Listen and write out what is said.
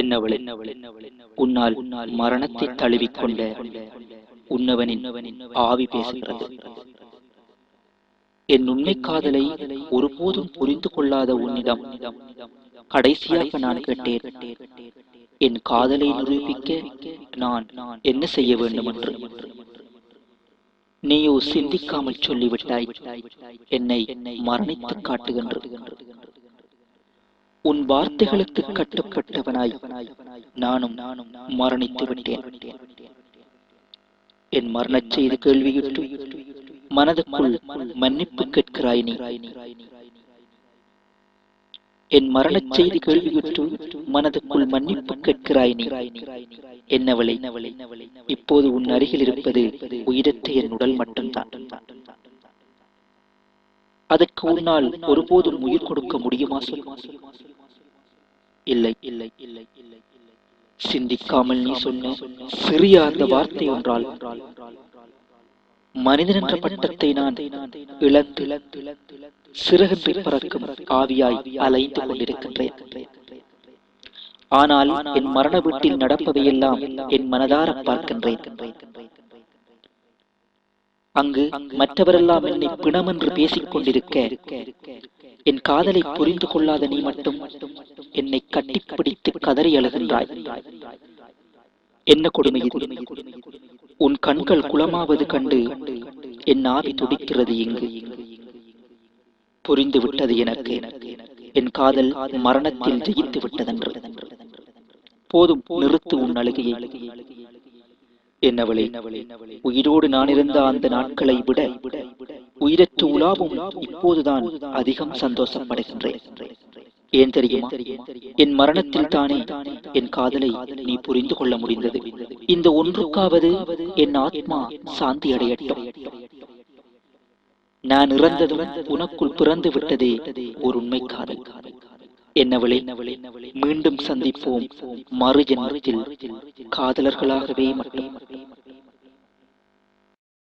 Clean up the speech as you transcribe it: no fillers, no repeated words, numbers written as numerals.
என்னவளே, உன்னால் மரணத்தை தழுவிக்கொண்ட உன்னவனின் ஆவி பேசுகிறது. என் உண்மை காதலை ஒருபோதும் புரிந்து கொள்ளாத உன்னிடம் கடைசியாக நான் கேட்டேன், என் காதலை நிரூபிக்க நான் என்ன செய்ய வேண்டும் என்று. நீயோ சிந்திக்காமல் சொல்லிவிட்டாய், என்னை மரணித்து காட்டுகின்ற. உன் வார்த்தைகளுக்கு கட்டுப்பட்டவனாய் நானும் மரணித்து விட்டேன். என் மரணச் செய்தி கேள்வியுற்று மனதுக்குள் மன்னிப்பு கேட்கிறாய் நீ. என் மரணச் செய்தி கேள்வியுற்று மனதுக்குள் மன்னிப்பு கேட்கிறாய் நீ. என்னவளே, இப்போது உன் அருகில் இருப்பது உயிரற்ற என் உடல் மட்டும்தான். அதற்கு உன்னால் ஒருபோதும் உயிர் கொடுக்க முடியுமா சொல்? இல்லை. சிந்திக்காமல் நீ சொன்ன சிறிய அந்த வார்த்தை ஒன்றால் மனிதன் என்ற பட்டத்தை நான் இழந்து சிறகின்றி பறக்கும் ஆவியாய் அலைந்து கொண்டிருக்கின்றேன். ஆனால் என் மரண வீட்டில் நடப்பதையெல்லாம் என் மனதார பார்க்கின்றேன். அங்கு மற்றவரெல்லாம் என்னை பிணம் என்று பேசிக் கொண்டிருக்க, என் காதலை புரிந்து கொள்ளாத நீ மட்டும் என்னை கட்டிப்பிடித்து கதறி அழுகின்றாய். என்ன கொடுமை இது! உன் கண்கள் குளமாவது கண்டு என் ஆவி துடிக்கிறது. இங்கு புரிந்து விட்டது எனக்கு, என் காதல் மரணத்தில் ஜெயித்து விட்டதென்று. போதும், நிறுத்து உன் அழுகையை. என்னவளே, உயிரோடு நான் இருந்த அந்த நாட்களை விட உயிரற்று உலாவும் இப்போதுதான் அதிகம் சந்தோஷப்படுகின்றேன். ஏன் தெரியுமா? என் மரணத்தில் தானே என் காதலை நீ புரிந்து கொள்ள முடிந்தது. இந்த ஒன்றுக்காவது என் ஆத்மா சாந்தி அடையட்டும். நான் இறந்ததும் உனக்குள் பிறந்து விட்டதே ஒரு உண்மை காதல். என்னவளே, மீண்டும் சந்திப்போம் மறு ஜென்மத்தில் காதலர்களாகவே மட்டும்.